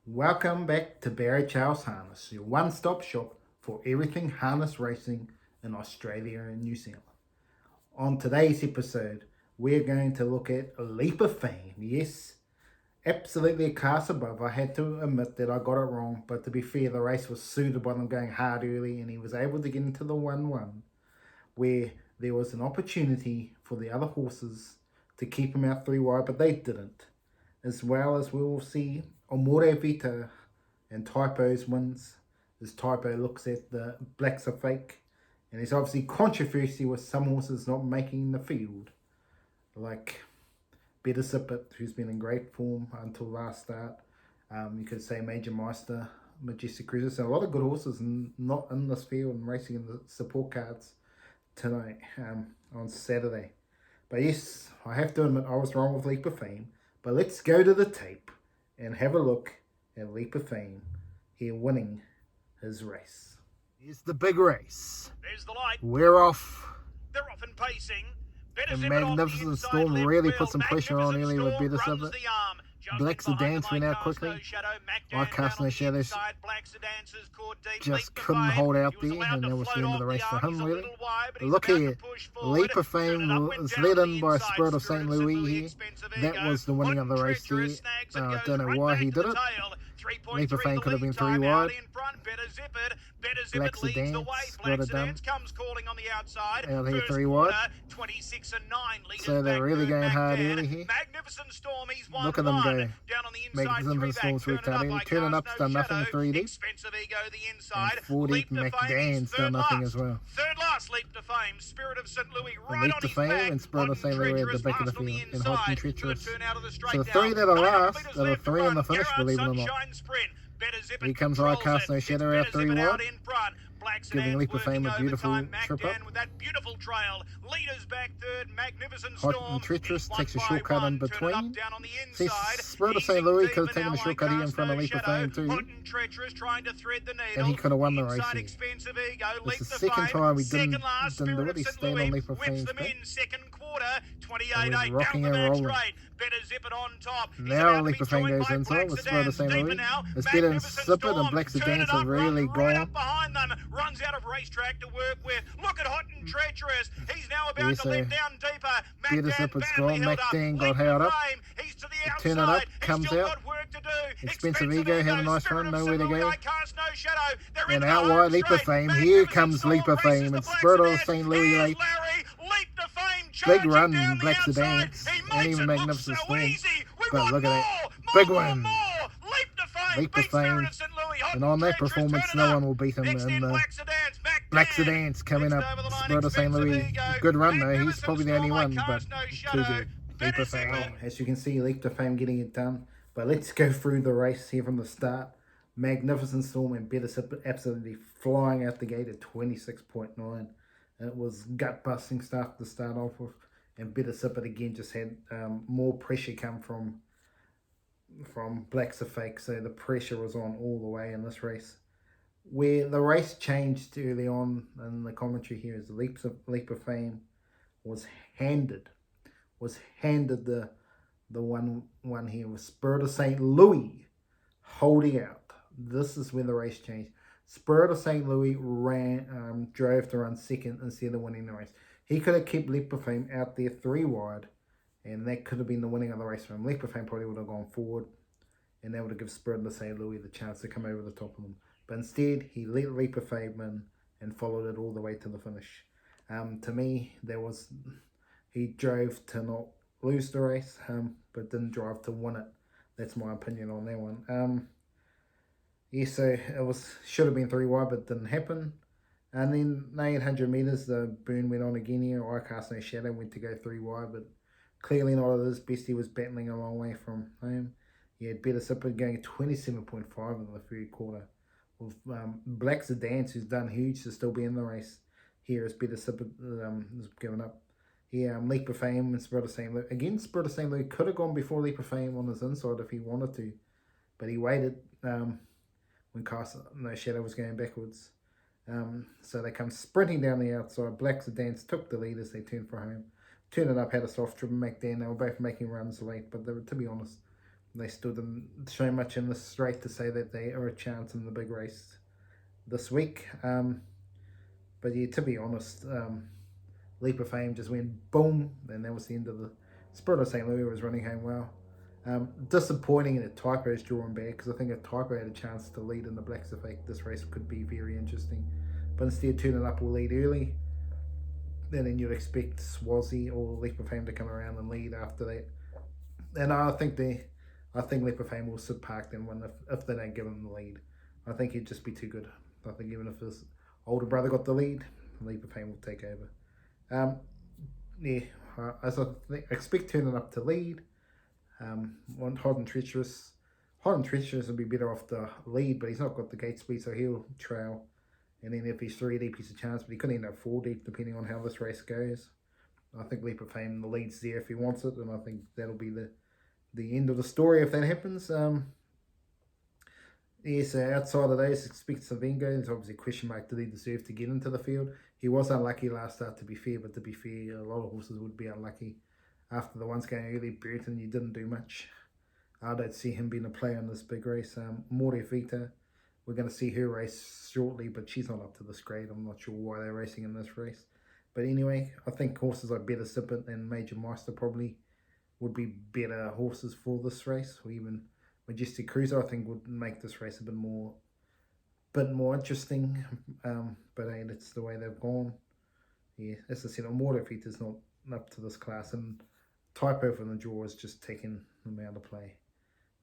Welcome back to Barry Charles Harness, your one-stop shop for everything harness racing in Australia and New Zealand. On today's episode, we're going to look at a leap of fame. Yes, absolutely a class above. I had to admit that I got it wrong, but to be fair, the race was suited by them going hard early, and he was able to get into the 1-1, where there was an opportunity for the other horses to keep him out 3 wide, but they didn't. As well as we will see Omore Vita and Typo's wins, as Typo looks at the blacks are fake. And there's obviously controversy with some horses not making the field, like Better Sip who's been in great form until last start. You could say Major Meister, Majestic Cruiser. So a lot of good horses not in this field and racing in the support cards tonight on Saturday. But yes, I have to admit I was wrong with Leap of Fame. But let's go to the tape and have a look at Leap of Fame here winning his race. Here's the big race. There's the light. We're off. They're off and pacing. And Magnificent Storm really put some pressure on early with Better Sip. Black Sedans went out quickly. I Cast No Shadows just couldn't hold out there, and that was the end of the race for him, really. But look here, Leap of Fame was led in by Spirit of St. Louis here. That was the winning of the race there. I don't know why he did it. Leap of Fame could have been 3 wide. Black Sedans got it done. Out here 3 wide. So they're really going hard early here. Look at them go. Magnificent Storm's worked out early. Turning Up's done nothing, 3 deep. And 4 deep, McDan's done nothing as well. Third last, Leap to Fame, Spirit of St. Louis, right Leap on to his Fame back. and Spirit of St. Louis at the back of the field. And Hot and Treacherous. Good turn out of the straight So the down. 3 that are 900 last, metres that are left 3 to in the run. finish, Gerard believe it or not. Sunshine Sprint. Better Zip Here it comes I controls Cast it. No It's Shadow Better out Zip 3 it wide. out in front. Black Giving Sedans Leap of Fame a working beautiful overtime. trip up. MacDan with that beautiful trail. Leaders back third. Magnificent Hot Storm. and Treacherous Won takes a by shortcut one. in Turn it between. up down on the See, inside. Spirit of Easing St. Louis deep, could have and taken a now I shortcut here in Cast front of No Leap of Shadow. Fame too. Hot and Treacherous trying to thread the needle. And he could have won the race Inside here. Expensive Ego. This Leap is the to second Fame. time we Second didn't last, do Spirit it. of He St. stayed on Louis Leap of whips Fame's them back. in second quarter. And 28-8 we're down rocking the and max rolling. rate. Better Zip it on top. He's Now about to Leap be of Fame joined goes by inside Black with Spirit of Sedans. St. Deep Louis. now. It's better than Magnificent Sipper. The Storm. Black Turn Sedans it have up, really runs right gone. up behind them. Runs out of racetrack to work with. Look at Hot and Treacherous. He's now about Yes, to let down deeper. Better MacDan Sipper's badly gone. held up. MacDan got Leap held to up. Fame. He's to the outside. Turn it up, He's comes still out. got work to do. Expensive Ego had a nice Spirit run, of nowhere to St. Louis, go. I Cast No Shadow. They're And into out the wide, home Leap of straight. Fame. Here comes Magnificent Leap of Storm Fame. races And the Black Spirit of Sedans. St. Louis Here's late. Larry. Leap to Fame. Big Charging run, down the Black outside. Sedans. He And makes even it look Magnificent so Storm. easy. We But want look at more. that. Big win. More. Leap to Fame. Leap of Beat Spirit Fame. of St. Louis. Hot And on that Treacherous, performance, turn it no up. one will beat him Next in in the Black Sedans. Black MacDan. Sedans coming Next up. over the line, Spirit of St. Expensive Louis. Ego. Good run though. He's Magnificent probably the Storm, only I one, but Cast No too Shadow. good. Leap Better of Zip Fame. it. As you can see, Leap to Fame getting it done. But let's go through the race here from the start. Magnificent Storm and Better Sip absolutely flying out the gate at 26.9. It was gut-busting stuff to start off with. And Better Sip again just had more pressure come from Blacks Are Fake. So the pressure was on all the way in this race. Where the race changed early on in the commentary here is the Leap of Fame was handed the one here with Spirit of St. Louis holding out. This is when the race changed. Spirit of St. Louis drove to run second instead of winning the race. He could have kept Leap of Fame out there 3 wide, and that could have been the winning of the race for him. Leap of Fame probably would have gone forward, and that would have given Spirit of St. Louis the chance to come over the top of them. But instead, he let Leap of Fame in and followed it all the way to the finish. To me, he drove to not lose the race, but didn't drive to win it. That's my opinion on that one. So it should have been 3 wide, but didn't happen. And then 800 metres, the burn went on again here. I Cast No Shadow went to go 3 wide, but clearly not at his best. He was battling a long way from home. He had Better Sipper going 27.5 in the third quarter. With Black Sedans, who's done huge to still be in the race. Here is Better Sipper has given up. Leap of Fame and Spirit of St. Louis. Again, Spirit of St. Louis could have gone before Leap of Fame on his inside if he wanted to. But he waited when Cast No Shadow was going backwards. So they come sprinting down the outside. Black Sedans took the lead as they turned for home. Turned it up, had a soft trip, MacDan. They were both making runs late, but to be honest, They still didn't show much in the straight to say that they are a chance in the big race this week. But yeah, to be honest, Leap of Fame just went boom, and that was the end of the Spirit of St. Louis was running home well. Disappointing that Typo's drawing back, because I think if Typo had a chance to lead in the Blacks Effect, this race could be very interesting. But instead, turning up will lead early, and then you'd expect Swayzee or Leap of Fame to come around and lead after that. And I think Leap of Fame will sit parked and win if they don't give him the lead. I think he'd just be too good. I think even if his older brother got the lead, Leap of Fame will take over. As I expect turning up to lead. Hot and Treacherous would be better off the lead, but he's not got the gate speed, so he'll trail. And then if he's 3 deep, he's a chance, but he could end up 4 deep depending on how this race goes. I think Leap of Fame, the lead's there if he wants it, and I think that'll be the end of the story if that happens. So outside of those, expect Savingo. There's obviously a question mark, did he deserve to get into the field? He was unlucky last start, to be fair, but to be fair, a lot of horses would be unlucky. After the ones going early, Burton, you didn't do much. I don't see him being a player in this big race. More Vita, we're going to see her race shortly, but she's not up to this grade. I'm not sure why they're racing in this race. But anyway, I think horses like Better Sippet and Major Meister probably would be better horses for this race, or even Majestic Cruiser, I think, would make this race a bit more interesting. But hey, that's the way they've gone. Yeah, as I said, More Vita's not up to this class, and Typo from the draw is just taking them out of play.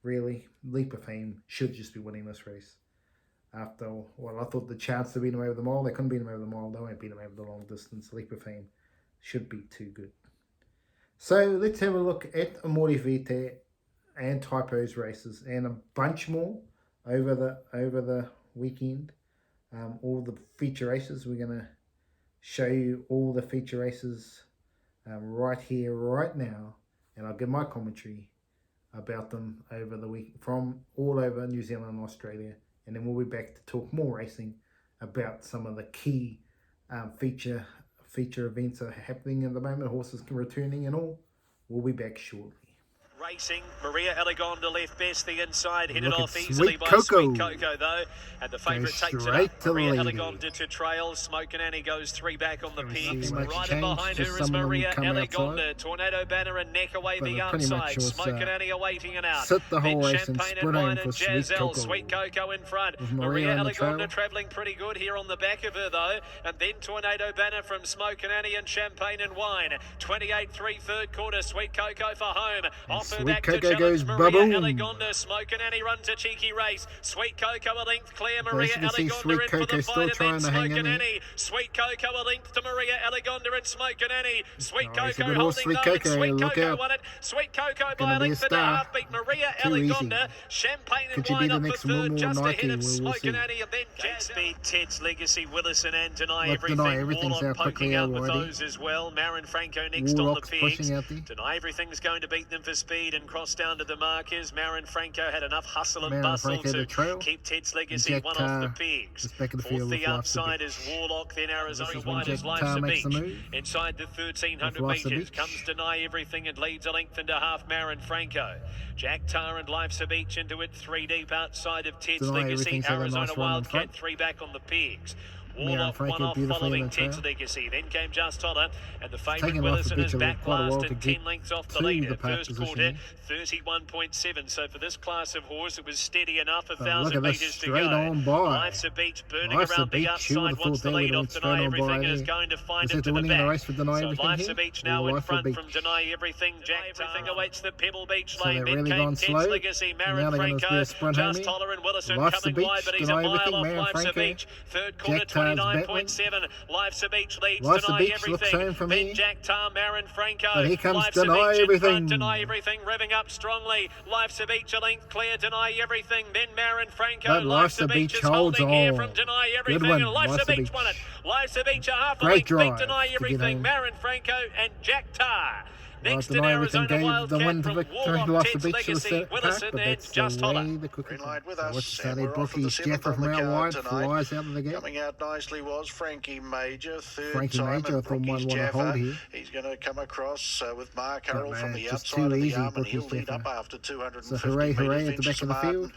Really, Leap of Fame should just be winning this race. After, I thought the chance to beat them over the mile, they couldn't beat them over the mile, they won't beat them over the long distance. Leap of Fame should be too good. So let's have a look at Amore Vitae and Typo's races, and a bunch more over the weekend. All the feature races, we're going to show you all the feature races right here, right now, and I'll give my commentary about them over the week from all over New Zealand and Australia, and then we'll be back to talk more racing about some of the key feature events that are happening at the moment, horses returning and all. We'll be back shortly. Racing, Maria Elegonda left best, the inside, headed Look off at easily Sweet by Coco. Sweet Coco though, and the favourite takes it straight up. to Maria leading. Elegonda to trail, Smoke and Annie goes 3 back on the pegs, much right change, behind just her some is of them Maria come Elegonda, outside. Tornado Banner and neck away But the pretty much outside, was, Smoke and Annie awaiting and out. sit the whole Then race and Champagne spread and home Wine for and Sweet Giselle, Coco. Sweet Coco in front. With Maria Maria on the trail. Elegonda travelling pretty good here on the back of her though, and then Tornado Banner from Smoke and Annie and Champagne and Wine. 28-3 third quarter, Sweet Coco for home. Off her Sweet back Coco to goes challenge Maria ba-boom. Elegonda. Smoke and Annie runs a cheeky race. Sweet Coco a length clear. So Maria as you can see, Elegonda Sweet in for Coco the still fight, and trying then to hang Smoke in and there. Annie. Sweet Coco a length to Maria Elegonda and Smoke and Annie. Sweet Oh, he's a Coco good horse, holding Sweet though, Coco, and Sweet look Coco out. won it. Sweet Coco by Gonna a be a length and a star. half beat Maria Too easy. Elegonda. Champagne and Could she be Wine the up for next third, more just Nike? ahead of We'll Smoke see. and Annie, and then Gatsby, Ted's Legacy, Willison and Deny Look, Everything. Deny Everything's Warlock out quickly poking out with already. those as well. Marin Franco next Warlock's on the pegs. pushing out there. Deny Everything's going to beat them for speed and cross down to the markers. Marin Franco had enough hustle and Marin bustle Franco to to trail. keep Ted's Legacy Jack one Tar off the pegs. is back in the Fourth field with the Life's the outside Beach. is Warlock, then Arizona This is when White is Jack Life's Tar the makes the Beach. move. Inside the 1300 Life's the metres Beach. comes Deny Everything and leads a length and a half. Marin Franco. Jack Tar and Life's a Beach into it 3 deep outside of Ted's Deny Legacy. Everything's had a Arizona nice run in Wildcat front. 3 back on the pegs. Marin Warlock Franco one off beautifully in following the trail. Ted's Legacy. Then came Just Holler, and the favourite taken Life's the Willison Beach is a back quite a while last to and get 10 lengths off the to lead the at pack first position quarter, here. 31.7. So for this class of horse, it was steady enough, look 1,000 at this, metres to straight go. on by. Life's a Beach burning Life's a around the Beach. Who would outside, have wants thought the they lead would off have Deny straight on Everything by and is there? going to find Is it it to the the winning of the back. race for Deny So Everything Life's here? a Beach Or now in Life's the front Beach? from Deny Everything. Jack Everything awaits the Pebble Beach So lane. they've Then really came gone Ted's slow. Legacy. Now Marin they're gonna Franco, do a sprint home Just here. Holler and Willison Life's the coming wide, Beach, but he's a Deny mile Everything, off. Marin Life's a Franco. Beach. Third quarter, Jack Tar's battling. 29.7. Life's a Beach leads. Life's a Deny Beach looks Everything. home from Then here. Jack Tar, Marin Franco. But here comes Life's a Deny Beach in Everything. front. Deny Everything revving up strongly. Life's a Beach a length clear. Deny Everything. Then Marin Franco. But Life's a Beach is holding here on. from Deny Good Everything. one. And Life's a Life's a Beach Beach. won it. Life's a Beach a half a Great length. Beat drive Deny to get Everything. home. Marin Franco and Jack Tar. Next in Deny Arizona everything gave the Wildcat win to from Victory Warlock, off the Ted's beach of the Legacy, park, Willison but and that's Just the way Holler. the cookie Green light with so us, what's the and Saturday? we're off with the Brookies, seventh Jeffer on from the out card wide, tonight. flies out of the gate. Coming out nicely was Frankie Major, third Frankie time, Major, I and thought might Brookie's want to hold Jaffa. here. He's going to come across with Mark But Harrell man, from the just outside too of the easy, arm, and he'll Brookie's lead Jaffa. up after 250 So hooray, hooray at the back of the field.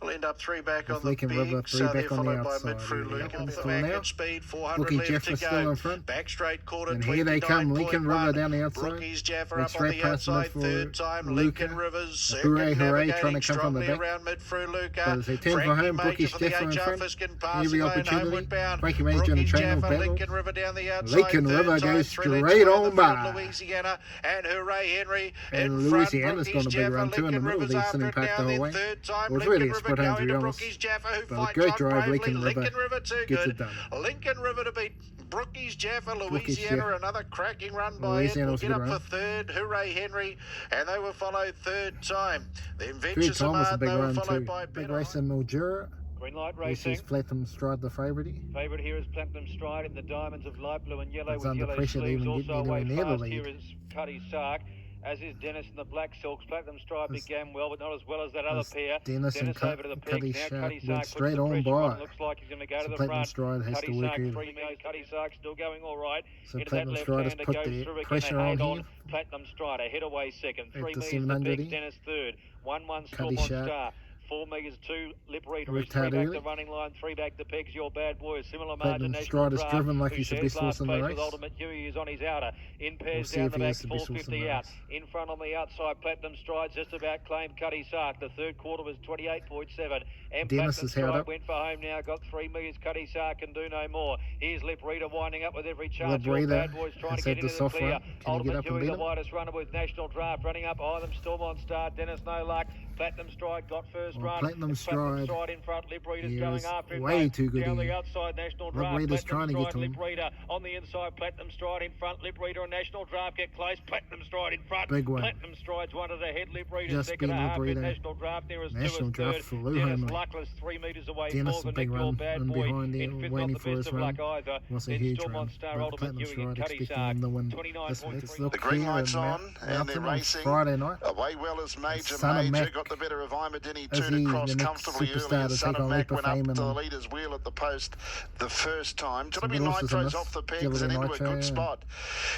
Will end up 3 back With on the Lincoln River, big, 3 they're back on the followed by outside. Midfru Here we Luke go. off the Still back now. at speed, 400 Brookie left Jeffer to still go. in front. Back straight quarter, And here they come, Lincoln River down the outside. Brookie's Jaffa Big up on straight the past outside, for third time, Luca. Lincoln Rivers, Hooray, second, hooray, navigating trying to come from the strongly back. around Midfru Luca. But as they turn for Frankie home, Major Brookie's for the Jeffer in HR front. Fiskin Every passing lane, opportunity. homeward bound. Frankie Major in the Brookie's train Jaffa, battle. Lincoln River down the outside, Lincoln River third time, goes 3 lengths straight away, on the front, by. Louisiana, and Hooray Henry And in front. Louisiana's got a big run too in the middle. They're sitting packed the whole way. Third time, Well, it's Lincoln really a River split home, to going be to honest. Brookie's Jaffa, who But a fights great on drive, bravely. Lincoln River Lincoln River too gets good. it done. Lincoln River to beat Brookie's Jaffa, Brookie's Louisiana, Jaffa. another cracking run by it. Louisiana Will was a get good up run. for third, Hooray Henry, and they were followed third time. Then Third Venture time was a Samad, big they were run followed too. by Big Better. race in Mildura. Green light This racing. is Platinum Stride the favourite. Favourite here is Platinum Stride in the diamonds of light blue and yellow It's with under yellow pressure to sleeves. even Also get away anywhere near the fast lead. here is Cuddy Sark, as is Dennis in the black silks. Platinum Stride This- began well, but not as well as that other pair. Dennis and over to the Cuddy pegs. Now Shark Cuddy went Sark puts straight the on pressure on. by. Looks like he's going to go So to the Platinum front. Stride has Cuddy to work Sark here. 3 metres. Cuddy Sark still going all right. So Into Platinum that Stride has left-hander put goes the through again. pressure They on hang on. here. Platinum Stride ahead away second. At 3 the metres the 700. pegs. Dennis third. 1-1 Cuddy Stormont Shark. Star. 4 metres 2 Lip Reader is Retarded 3 back early. the running line, 3 back the pegs. Your bad boy, a similar Platinum margin. Stride is National driven like who he's the shares best horse last in the place race. with Ultimate Huey is on his outer. In We'll pairs see down if the he back, is the best horse in 450 the out. race. In front on the outside, Platinum Stride just about claimed Cuddy Sark. The third quarter was 28.7. And Dennis Platinum is held Stride up. went for home now, got 3 metres. Cuddy Sark can do no more. Here's Lip Reader winding up with every chance. Lip Your Reader bad boy's trying has to had get the into the soft clear. run. Can he get Ultimate up and Huey, beat the him? widest runner with National Draft running up. Them Stormont Star. Dennis no luck. Platinum Stride got first Well, run. Platinum It's Platinum Stride Stride in front. Lip Reader's he going is after him. way mate. too good Down here. the outside, National Lip Draft. Reader's Platinum trying to get Stride, to him. Lip Reader on the inside. Platinum Stride in front. Lip Reader and National Draft get close. Platinum Stride in front. Big one. Platinum Stride's one to the head. Lip Reader Just second been and a Lip half. Reader. National Draft nearest National to us Draft third. flew Dennis home. Luckless 3 metres away. Dennis Fourth a and big Nick, run your bad in boy. behind there, In fifth, waiting not for the his best of run. luck either. Was a Then huge Stormont run. Star, But Ultimate Platinum Huey and Stride Cuddy expecting Sark. him to win. 29.3. Let's look The green here light's in on, and they're Mountain on racing. Friday night. Away well as Major Son of Major Mac. got the better of Imadini Is two he to cross the next comfortably superstar early, and to Son take of on Mac Leap of went up Fame to the and leader's wheel at the post the first time. Jilliby good horses in Nitro's this. off the pegs Jilliby and into a Nitro good spot.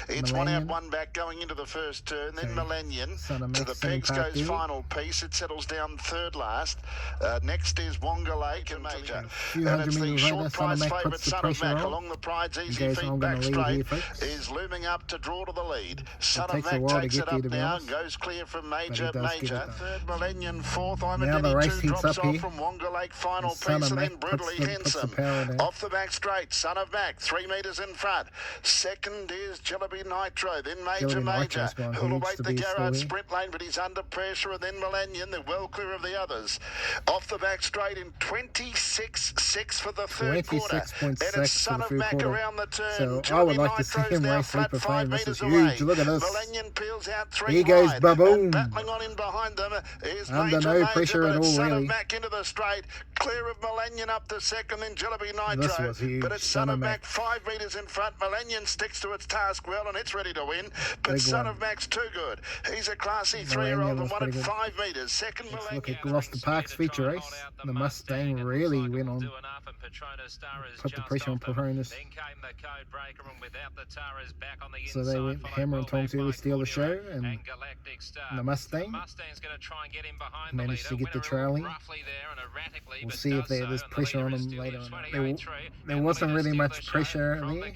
It's one out, Millennium. one back going into the first turn. Then Okay. Millennium Son of to Mac the sitting pegs parked goes there. final piece. It settles down third last. Next is Wonga Lake and Major. few And hundred it's the metres later, short Son of price Mac favourite puts the Son of pressure Mac on. along the pride's He easy goes, feet I'm back going to lead straight here, folks. is looming up to draw to the lead. Son of takes a Mac while to takes get it there, up to be now, honest. goes clear from But he Major. does get it done. Third Millennium, fourth Now the Imadini race two heats drops up off here. from Wonga Lake final And Son piece of and Mac then puts brutally the handsome. power down. Off the back straight, Son of Mac, 3 metres in front. Second is Jilliby Nitro, then Major Jilliby Major, Nitro's gone who'll huge await to the be still Garrard here. sprint lane, but he's under pressure, and then Millennium, they're well clear of the others. Off the back straight in 26.6 for the third quarter. 26.6 And it's for Son the of third Mac quarter. around the turn. So I Jilliby would like to see Nitro's him now race flat Leap of 5 Fame. This is metres away. huge. Look at this. Millennium peels out 3 He goes wide. baboom. And battling on in behind them is Under Major no Major, pressure but at it's all, Son really. of Mac into the straight, clear of Millennium up to second, then Jilliby Nitro. This was huge. But it's Son Son of of Mac. Mac 5 metres in front. Millennium sticks to its task well, and it's ready to win. But Big Son one. of Mac's too good. He's a classy Millennium 3-year-old and was won at pretty good. 5 metres. Second Let's Millennium. look at Gloucester Park's feature race. The Mustang really went on. Put the pressure on Petronas. So they went hammer and tongs really steal the show, and the Mustang managed to get the trailing. We'll see if there's pressure on them later on. There wasn't really much pressure there.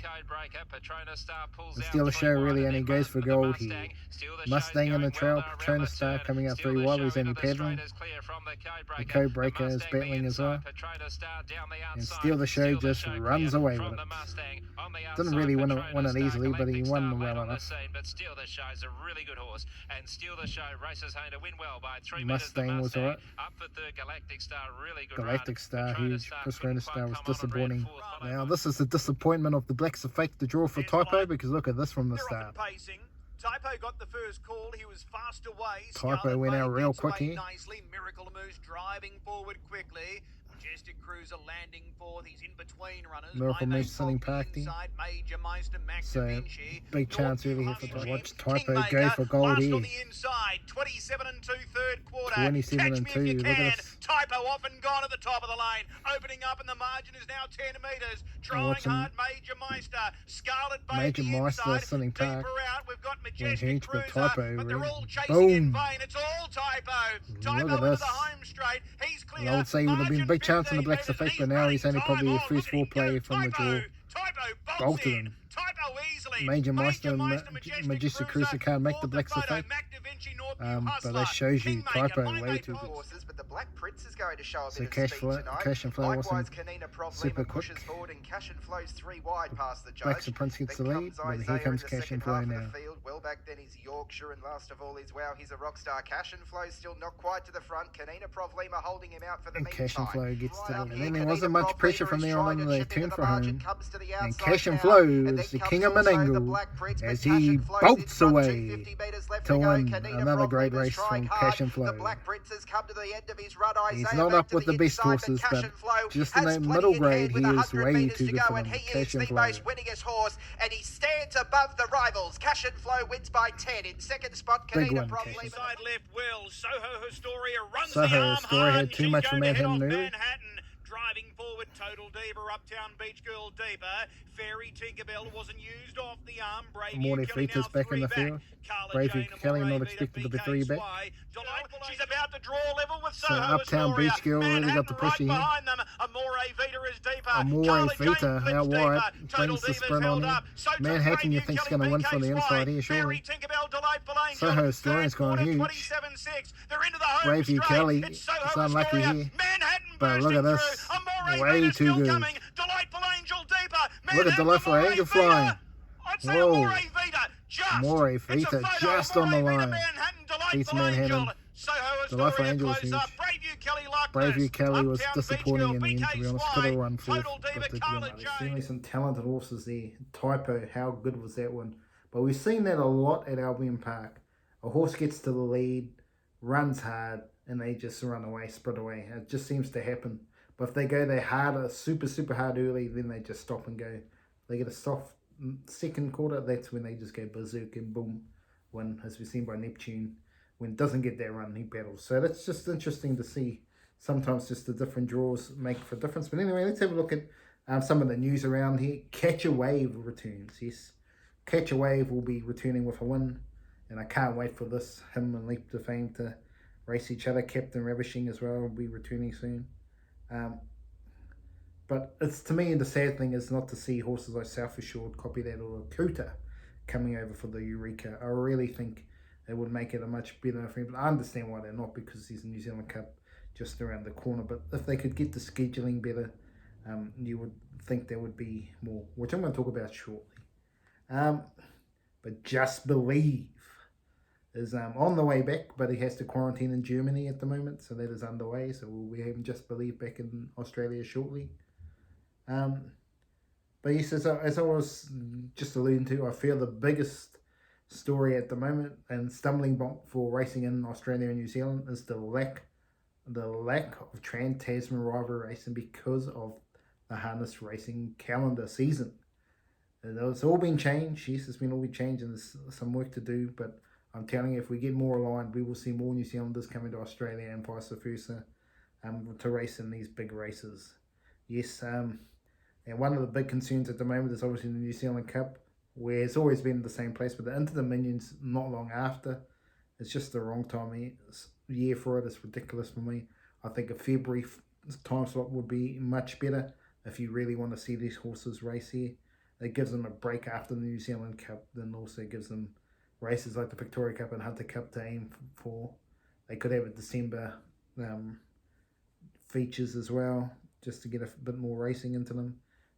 The Steal the Show really only goes for gold here. Mustang in the trail, Petronas Star coming out 3 wide, he's only pedaling. The Code Breaker is battling as well. And Steal the Show just runs away with it. Didn't really win it easily, but he won well enough. Mustang was alright. Galactic Star, huge. Petronas Star was disappointing. Now this is the disappointment of the Blacks have faked the draw for Typo, because look at this from the start. Typo got the first call. He was fast away. Typo Scarlet went out Bay real gets quick away here. nicely. Miracle Moose driving forward quickly. Majestic Cruiser landing fourth. He's in between runners. Miracle My Move Mate Sunning Fox the Park there. inside. Major Meister, Mac So, Da Vinci. big chance really here for Northview Watch Hutchinson, Typo go Kingmaker, for gold last here. on the inside. 27 and 2 third quarter. 27 Catch and me 2. if you Look at can. this. Typo off and gone at the top of the lane. Opening up and the margin is now 10 metres. Trying watch him. hard. Major Meister. Scarlet Major Baby Meister, inside. Sunning Deeper Park. out. We've got Went Majestic huge, but Cruiser. Typo But they're really. all chasing in Boom. vain. It's all Typo. Look Typo at into this. the home straight. He's clear. I would say he would have been a big chance in the 15 Blacks metres. effect, but now he's only running probably a time. first four play from the draw. Typo Bolted in. him. Typo easily. Major Meister and Majestic Cruiser can't make the Blacks effect. But that shows you Typo way too good. Horses, but the Black Prince is going to show a So bit cash of speed flow, tonight. cash and flow Likewise, wasn't Canina Problema super quick. pushes forward and Cash and Flow's 3 wide past the judge. Blacks and Prince gets the Then lead, comes but here Isaiah comes in the Cash and second Flow half of now. the field. Well back then is Yorkshire, and last of all is Wow, he's a rock star. Cash and Flow still not quite to the front. Canina Problema holding him out for the And meantime. Cash and Flow gets to up the here, and there Canina wasn't much Problema pressure from is there on trying to they chip into turned the for margin, home. comes to the And outside Cash and now, Flow and then is the comes king of also the Menangle Black Prince, but as Cash he and Flow's in bolts front, away 250 metres left to to go. win Canina another great Problema's race trying from hard. Cash and Flow. The Black Prince has come to the end of his run. He's Isaiah not back up to with the best inside, horses, Cash but and Flow just in has that plenty middle in grade, hand he with is 100 way metres too to good go, for and them. he is Cash and the Flow. most winningest horse, and he stands above the rivals. Cash and Flow wins by 10. In second spot, Big Canina one, Problema. Cash. Inside left Will. Soho Historia runs Soho the arm Historia hard. had too She's much going from to that head off him early. Manhattan. Driving forward, Total Diva, Uptown Beach Girl Deeper. Fairy Tinkerbell wasn't used off the arm. Brave Morty Kelly Fritas now back in the 3 field. Carla Brave Jane and Kelly Moray not Vita, expected to be BK 3 back. Sway. She's about to draw level with So Soho Uptown Historia. Beach Girl really got the Manhattan pressure right here. behind them. Amore Vita is deeper. Amore Carla Vita Jane out flips wide, deeper. Total brings the Diva's sprint held on up. here. So to Manhattan Brave you think's Kelly, going to win BK from the inside here, Fairy surely. Tinkerbell, Delightful Angel. Soho Historia's gone Third huge. quarter, 27-6. They're into the home Brave straight. Kelly It's Soho is unlucky Historia. here. Manhattan But look at bursting this. through. Amore Way Vita too still good. coming. Delightful Angel deeper. Look at Manhattan, Delightful Amore Angel Vita. flying. I'd say Whoa. Amore Vita just. Amore It's a Vita photo. just on the Amore Vita, line. Manhattan, Beats Delightful Manhattan. Angel. Soho Delightful Historia Angel was close up. huge. Braveview Kelly Lockness. Braveview Kelly was Uptown Beach disappointing Girl, in the end, to BK be honest. Sway, Could have run fourth, Total but Diva, did Carla win. Jane. Certainly some talented horses there. Typo, how good was that one? But we've seen that a lot at Albion Park. A horse gets to the lead, runs hard, and they just run away, sprint away. It just seems to happen. But if they go there harder, super hard early, then they just stop and go. They get a soft second quarter, that's when they just go berserk and boom, win, as we've seen by Neptune. When it doesn't get that run, he battles. So that's just interesting to see. Sometimes just the different draws make for difference. But anyway, let's have a look at some of the news around here. Catch a Wave returns. Yes, Catch a Wave will be returning with a win. And I can't wait for this. Him and Leap to Fame to race each other. Captain Ravishing as well will be returning soon. But it's, to me, the sad thing is not to see horses like South Assured, Copy That, or Kuta coming over for the Eureka. I really think it would make it a much better for him. But I understand why they're not, because he's a New Zealand Cup just around the corner. But if they could get the scheduling better, you would think there would be more, which I'm going to talk about shortly. But Just Believe is on the way back, but he has to quarantine in Germany at the moment, so that is underway. So we'll be having Just Believe back in Australia shortly. But yes, as I was just alluding to, I feel the biggest story at the moment and stumbling block for racing in Australia and New Zealand is the lack of Trans-Tasman rivalry racing because of the harness racing calendar season. It's all been changed. Yes, it's been all been changed, and there's some work to do, but I'm telling you, if we get more aligned, we will see more New Zealanders coming to Australia and vice versa to race in these big races. Yes, and one of the big concerns at the moment is obviously the New Zealand Cup, where it's always been the same place, but the Inter-Dominions not long after. It's just the wrong time year for it. It's ridiculous for me. I think a February time slot would be much better if you really want to see these horses race here. It gives them a break after the New Zealand Cup, then also gives them races like the Victoria Cup and Hunter Cup to aim for. They could have a December features as well, just to get a bit more racing into them.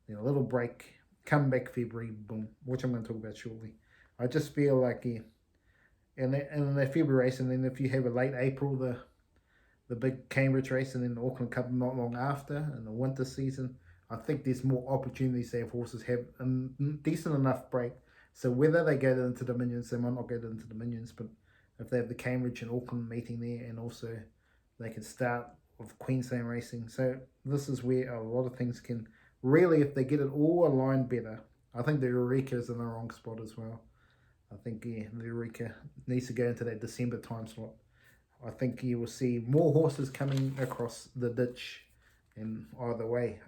Then a little break, come back February, boom, which I'm going to talk about shortly. I just feel like, in the February race, and then if you have a late April, the big Cambridge race, and then the Auckland Cup not long after, in the winter season, I think there's more opportunities to have horses have a decent enough break. So whether they go into Dominions, they might not go into Dominions, but if they have the Cambridge and Auckland meeting there, and also they can start of Queensland racing. So this is where a lot of things can really, if they get it all aligned better. I think the Eureka is in the wrong spot as well. I think the Eureka needs to go into that December time slot. I think you will see more horses coming across the ditch in either way.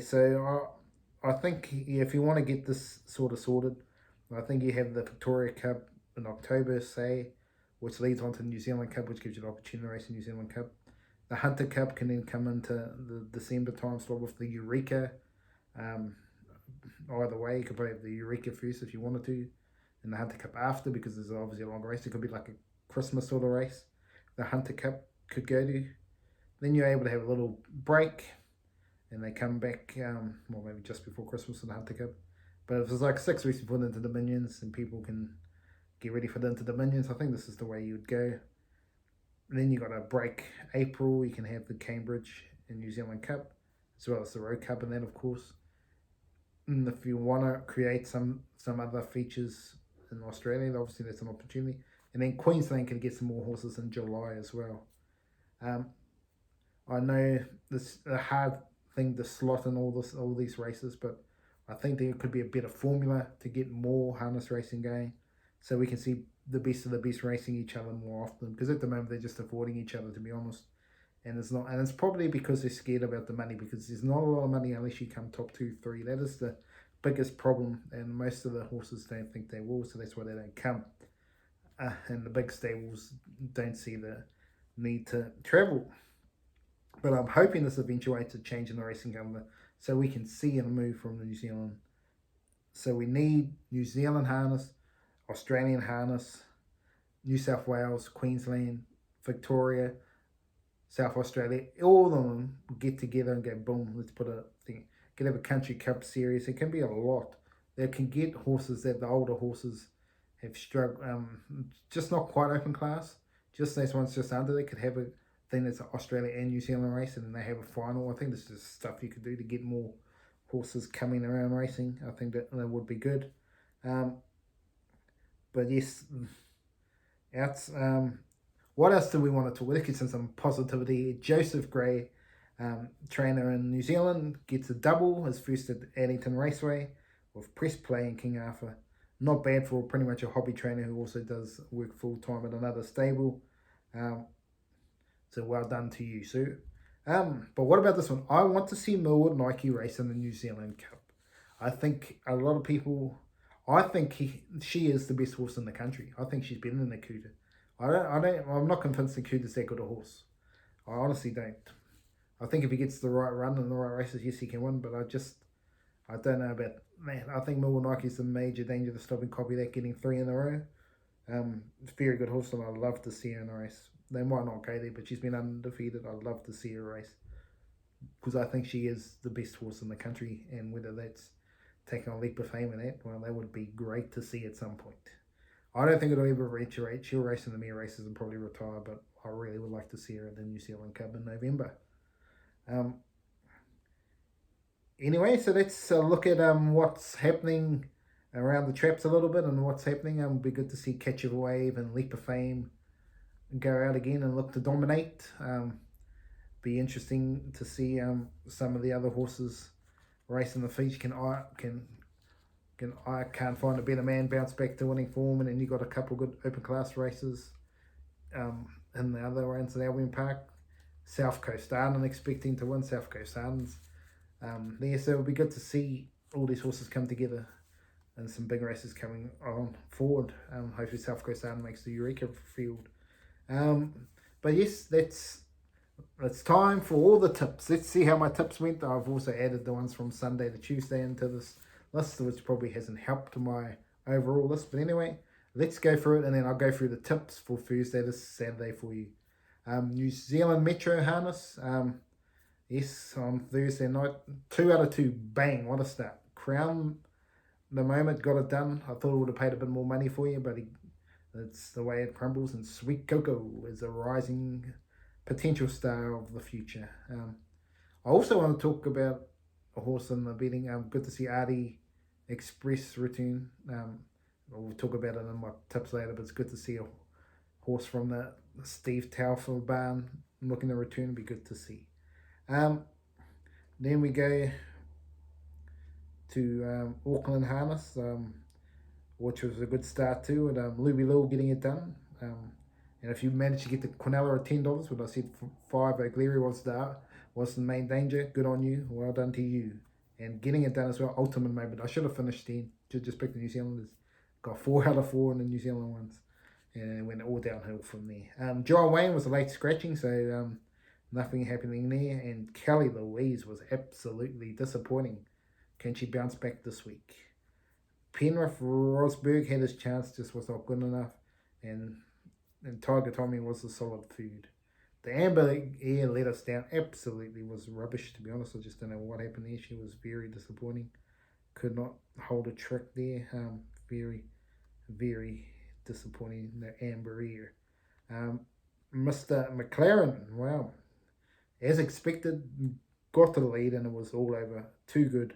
So I think if you want to get this sort of sorted, I think you have the Victoria Cup in October, say, which leads on to the New Zealand Cup, which gives you the opportunity to race the New Zealand Cup. The Hunter Cup can then come into the December time slot with the Eureka. Either way, you could probably have the Eureka first if you wanted to, and the Hunter Cup after, because there's obviously a longer race. It could be like a Christmas sort of race. The Hunter Cup could go to. Then you're able to have a little break, and they come back, maybe just before Christmas in the Hunter Cup. But if there's like 6 weeks before the Inter Dominions and people can get ready for the Inter Dominions, I think this is the way you would go. And then you got a break April. You can have the Cambridge and New Zealand Cup, as well as the Road Cup, and then of course, and if you want to create some other features in Australia, obviously that's an opportunity. And then Queensland can get some more horses in July as well. I know this a hard thing to slot in all these races, but I think there could be a better formula to get more harness racing going, so we can see the best of the best racing each other more often. Because at the moment they're just avoiding each other, to be honest. And it's probably because they're scared about the money, because there's not a lot of money unless you come top 2, 3. That is the biggest problem, and most of the horses don't think they will, so that's why they don't come. And the big stables don't see the need to travel. But I'm hoping this eventuates a change in the racing calendar, so we can see a move from New Zealand. So we need New Zealand harness, Australian harness, New South Wales, Queensland, Victoria, South Australia, all of them get together and go, boom, let's put a thing. Can have a country cup series. It can be a lot. They can get horses that the older horses have struggled, just not quite open class. Just those ones just under. They could have a thing that's an Australia and New Zealand race, and then they have a final. I think this is stuff you could do to get more horses coming around racing. I think that would be good. But yes, what else do we want to talk? Let's get some positivity. Joseph Gray, trainer in New Zealand, gets a double, his first at Addington Raceway, with press play in King Arthur. Not bad for pretty much a hobby trainer who also does work full-time at another stable. So well done to you, Sue. But what about this one? I want to see Millwood Nike race in the New Zealand Cup. I think a lot of people... I think she is the best horse in the country. I think she's better than Nakuta. I'm not convinced Nakuta's that good a horse. I honestly don't. I think if he gets the right run and the right races, yes, he can win. But I don't know about, man. I think Millwood Nike's a major danger to stopping Copycat getting 3 in a row. Very good horse, and I'd love to see her in a race. They might not go there, but she's been undefeated. I'd love to see her race, because I think she is the best horse in the country, and whether that's taking a leap of fame in that, well, that would be great to see at some point. I don't think it'll ever reach a rate. She'll race in the mere races and probably retire, but I really would like to see her at the New Zealand Cup in November. Anyway, so let's look at what's happening around the traps a little bit and what's happening. It'll be good to see Catch of a Wave and Leap of Fame go out again and look to dominate. Be interesting to see some of the other horses race in the feature. I Can't Find a Better Man bounce back to winning form, and then you got a couple good open class races in the other rounds at Albion Park. South Coast Arden expecting to win. South Coast Arden's there, so it'll be good to see all these horses come together and some big races coming on forward. Hopefully South Coast Arden makes the Eureka field. But yes, it's time for all the tips. Let's see how my tips went. I've also added the ones from Sunday to Tuesday into this list, which probably hasn't helped my overall list. But anyway, let's go through it, and then I'll go through the tips for Thursday, this Saturday for you. New Zealand Metro Harness. Yes, on Thursday night. 2 out of 2. Bang, what a start. Crown, the moment, got it done. I thought it would have paid a bit more money for you, but it's the way it crumbles. And Sweet Coco is a rising potential star of the future. I also want to talk about a horse in the betting. Good to see Artie Express return. We'll talk about it in my tips later, but it's good to see a horse from the Steve Taufer barn looking to return would be good to see. Then we go to Auckland Harness, which was a good start too, and Luby Lil getting it done. And if you manage to get the Quinella at $10, what I said 5 O'Cleary was the main danger. Good on you. Well done to you. And getting it done as well, ultimate moment. I should have finished 10. Just picked the New Zealanders. Got 4 out of 4 in the New Zealand ones. And it went all downhill from there. John Wayne was a late scratching, so nothing happening there. And Kelly Louise was absolutely disappointing. Can she bounce back this week? Penrith Rosberg had his chance, just was not good enough. And Tiger Tommy was a solid food. The Amber Air let us down. Absolutely was rubbish, to be honest. I just don't know what happened there. She was very disappointing. Could not hold a trick there. Very, very disappointing, the Amber Air. Mr. McLaren, wow. As expected, got to the lead and it was all over. Too good.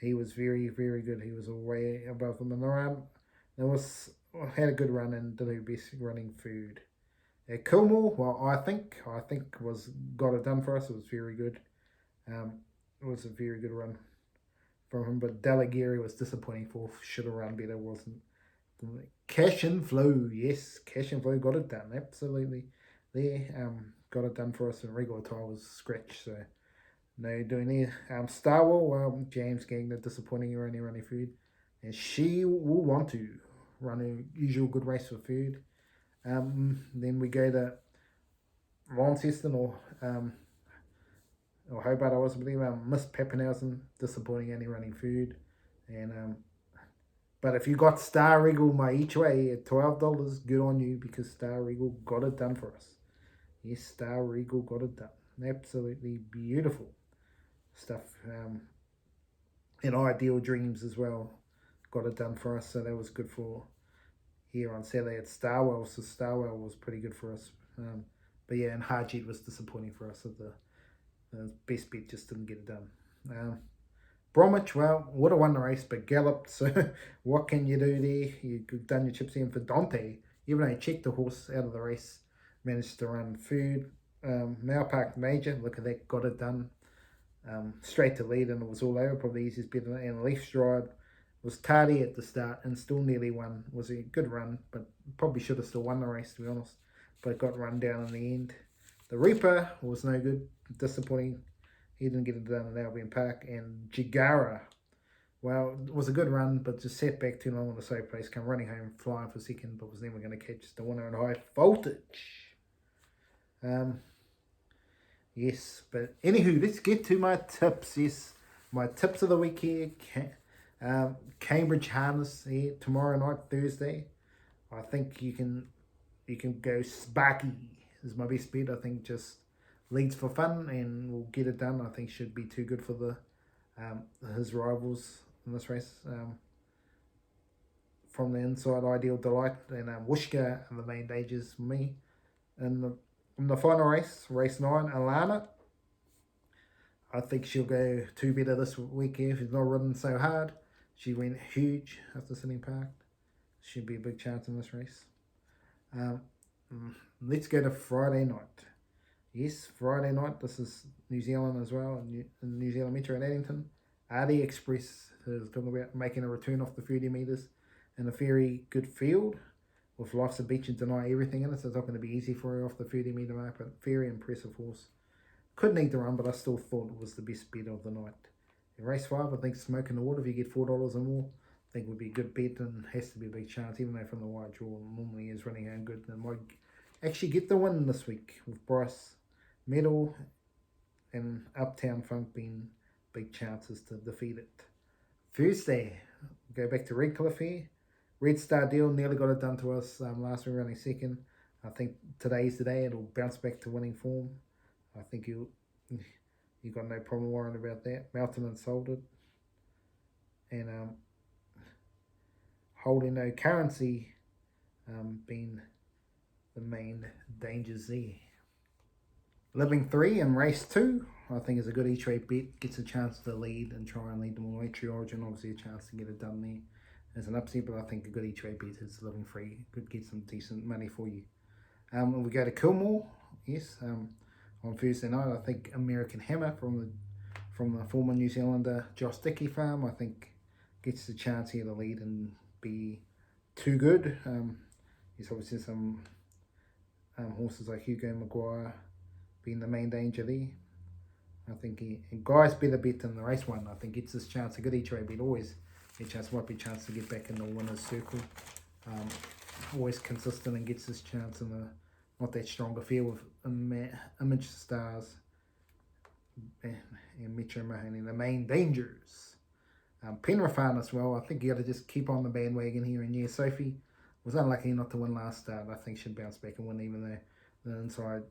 He was very, very good. He was way above them in the run. Had a good run and did her best running food. Kilmore, well, I think was got it done for us. It was very good. It was a very good run from him, but Dalagiri was disappointing. Should have run better, wasn't. Cash and Flow, yes, Cash and Flow got it done, absolutely. There, got it done for us, and regular tire was scratched, so no doing there. Starwell, well, James Gagner disappointing, only running food, and she will want to run a usual good race for food. Then we go to Launceston or Hobart, I believe. Miss Pappenhausen, disappointing, only running food. And but if you got Star Regal my each way at $12, good on you, because Star Regal got it done for us. Yes, Star Regal got it done. Absolutely beautiful stuff. And Ideal Dreams as well got it done for us, so that was good for here on Saturday at Starwell. So Starwell was pretty good for us. But yeah, and Harjeet was disappointing for us at the best bet, just didn't get it done. Bromwich, well, would have won the race, but galloped. So what can you do there? You've done your chips in for Dante. Even though he checked the horse out of the race, managed to run food. Malpark Major, look at that, got it done. Straight to lead, and it was all over. Probably easiest bet. And Leaf Stride was tardy at the start and still nearly won. Was a good run, but probably should have still won the race, to be honest. But got run down in the end. The Reaper was no good, disappointing. He didn't get it done at Albion Park. And Jigara, well, it was a good run, but just sat back too long on the safe place. Come running home, flying for second, but was never going to catch the winner in high voltage. Yes, but anywho, let's get to my tips. Yes, my tips of the week here. Cambridge Harness here tomorrow night, Thursday. I think you can go Sparky is my best bet. I think just leads for fun and will get it done. I think should be too good for the his rivals in this race. From the inside, Ideal Delight and Wishka are the main dangers for me. And in the final race, race 9, Alana. I think she'll go 2 better this week here. She's not ridden so hard. She went huge after sitting parked. Should be a big chance in this race. Let's go to Friday night. Yes, Friday night. This is New Zealand as well, in New Zealand Metro at Addington. RD Express is talking about making a return off the 30 metres in a very good field with Life's a Beach and Deny Everything in it, so it's not going to be easy for her off the 30 metre mark, but very impressive horse. Could need the run, but I still thought it was the best bet of the night. In race 5, I think Smoke in the Water, if you get $4 or more, I think would be a good bet and has to be a big chance, even though from the wide draw normally is running out good and might actually get the win this week with Bryce Medal and Uptown Funk being big chances to defeat it. Thursday, go back to Redcliffe here. Red Star Deal nearly got it done to us last week, running second. I think today's the day it'll bounce back to winning form. I think you got no problem worrying about that. Melton and Salted. And Holding No Currency being the main dangers there. Living 3 in race 2, I think is a good each way bet. Gets a chance to lead and try and lead them all the way. True Origin, obviously a chance to get it done there as an upset, but I think a good each way bet is Living 3. Could get some decent money for you. We go to Kilmore, yes. on Thursday night. I think American Hammer from the former New Zealander Josh Dickey farm, I think gets the chance here to lead and be too good. There's obviously some horses like Hugo Maguire being the main danger there. I think Guy's better bet than the race one. I think gets this chance, a good each way bet, always a chance, might be a chance to get back in the winner's circle. Always consistent and gets this chance in the not that stronger field with Image Stars and Metro Mahoney, the main dangers. Penrith as well. I think you got to just keep on the bandwagon here. And yeah, Sophie was unlucky not to win last start. I think she'd bounce back and win, even though the inside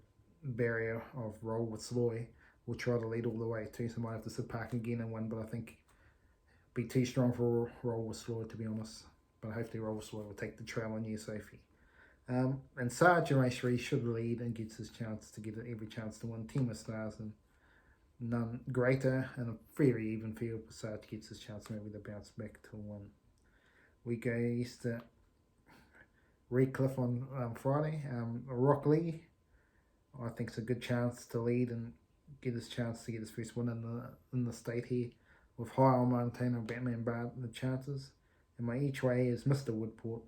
barrier of Roll with Sloy will try to lead all the way too. So might have to sit park again and win, but I think be too strong for Roll with Sloy, to be honest. But hopefully Roll with Sloy will take the trail on you, Sophie. And Sarge in race 3 should lead and gets his chance to get every chance to win. Team of Stars and none greater, and a very even field. Sarge gets his chance maybe to bounce back to 1. We go east to Redcliffe on Friday. Rock Lee, I think it's a good chance to lead and get his chance to get his first win in the state here. With High on Montana and Batman Bard the chances. And my each way is Mr. Woodport.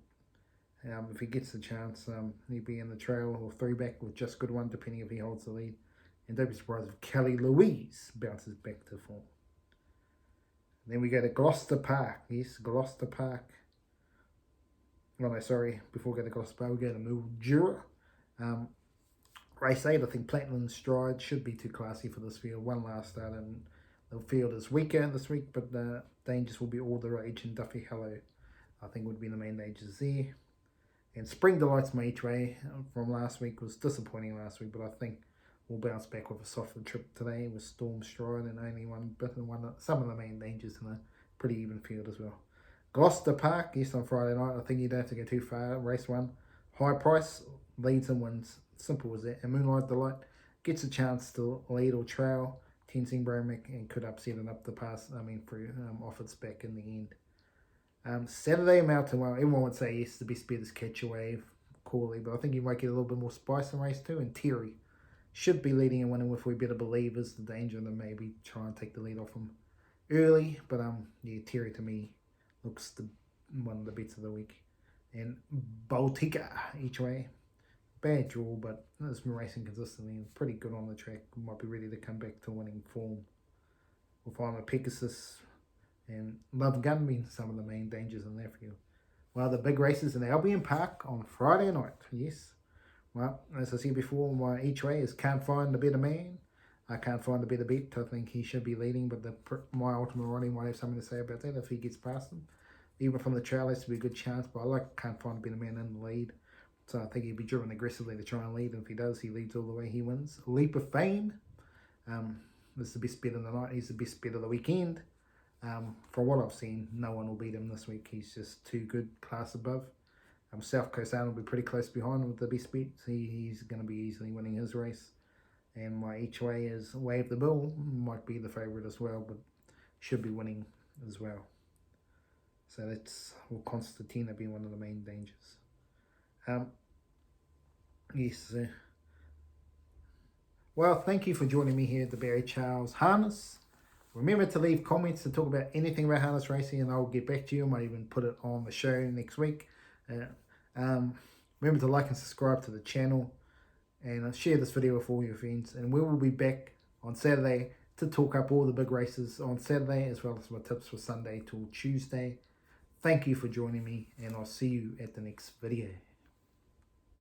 If he gets the chance, he'll be in the trail or 3-back with just good one, depending if he holds the lead. And don't be surprised if Kelly Louise bounces back to form. Then we go to Gloucester Park. Yes, Gloucester Park. Oh no, sorry. Before we go to Gloucester Park, we go to Mildura. Race 8, I think Platinum Stride should be too classy for this field. One last start, and the field is weaker this week, but the dangers will be All the Rage and Duffy Hello. I think would be the main dangers there. And Spring Delights, my each way from last week was disappointing last week, but I think we'll bounce back with a softer trip today with Storm Stride and only one bit and some of the main dangers in a pretty even field as well. Gloucester Park, yes, on Friday night. I think you don't have to go too far. Race 1, High Price leads and wins. Simple as that. And Moonlight Delight gets a chance to lead or trail Tenzing Bromick and could upset it up the pass. Through off its back in the end. Saturday, Mountain Well, everyone would say yes, the best bet is Catch a Wave, Corley, but I think you might get a little bit more spice in race 2. And Terry should be leading and winning with We Better Believe is the danger to maybe try and take the lead off him early. But yeah, Terry to me looks one of the bets of the week. And Baltica each way. Bad draw, but it's been racing consistently and pretty good on the track. Might be ready to come back to winning form. We'll find a Pegasus and Love Gun being some of the main dangers in that field. Well, the big races in Albion Park on Friday night. Yes. Well, as I said before, my each way is Can't Find a Better Man. I can't find a better bet. I think he should be leading, but my ultimate running might have something to say about that if he gets past him. Even from the trail, has to be a good chance, but I like Can't Find a Better Man in the lead. So I think he'll be driven aggressively to try and lead. And if he does, he leads all the way, he wins. Leap of Fame. This is the best bet of the night. He's the best bet of the weekend. From what I've seen, no one will beat him this week. He's just too good, class above. South Coast Arden will be pretty close behind with the best bet. He's going to be easily winning his race. And my each way is Wave the Bill. Might be the favourite as well, but should be winning as well. So that's will Constantina be one of the main dangers. Yes. Well, thank you for joining me here at the Barry Charles Harness. Remember to leave comments to talk about anything about harness racing, and I'll get back to you. I might even put it on the show next week. Remember to like and subscribe to the channel, and share this video with all your friends. And we will be back on Saturday to talk up all the big races on Saturday, as well as my tips for Sunday till Tuesday. Thank you for joining me, and I'll see you at the next video.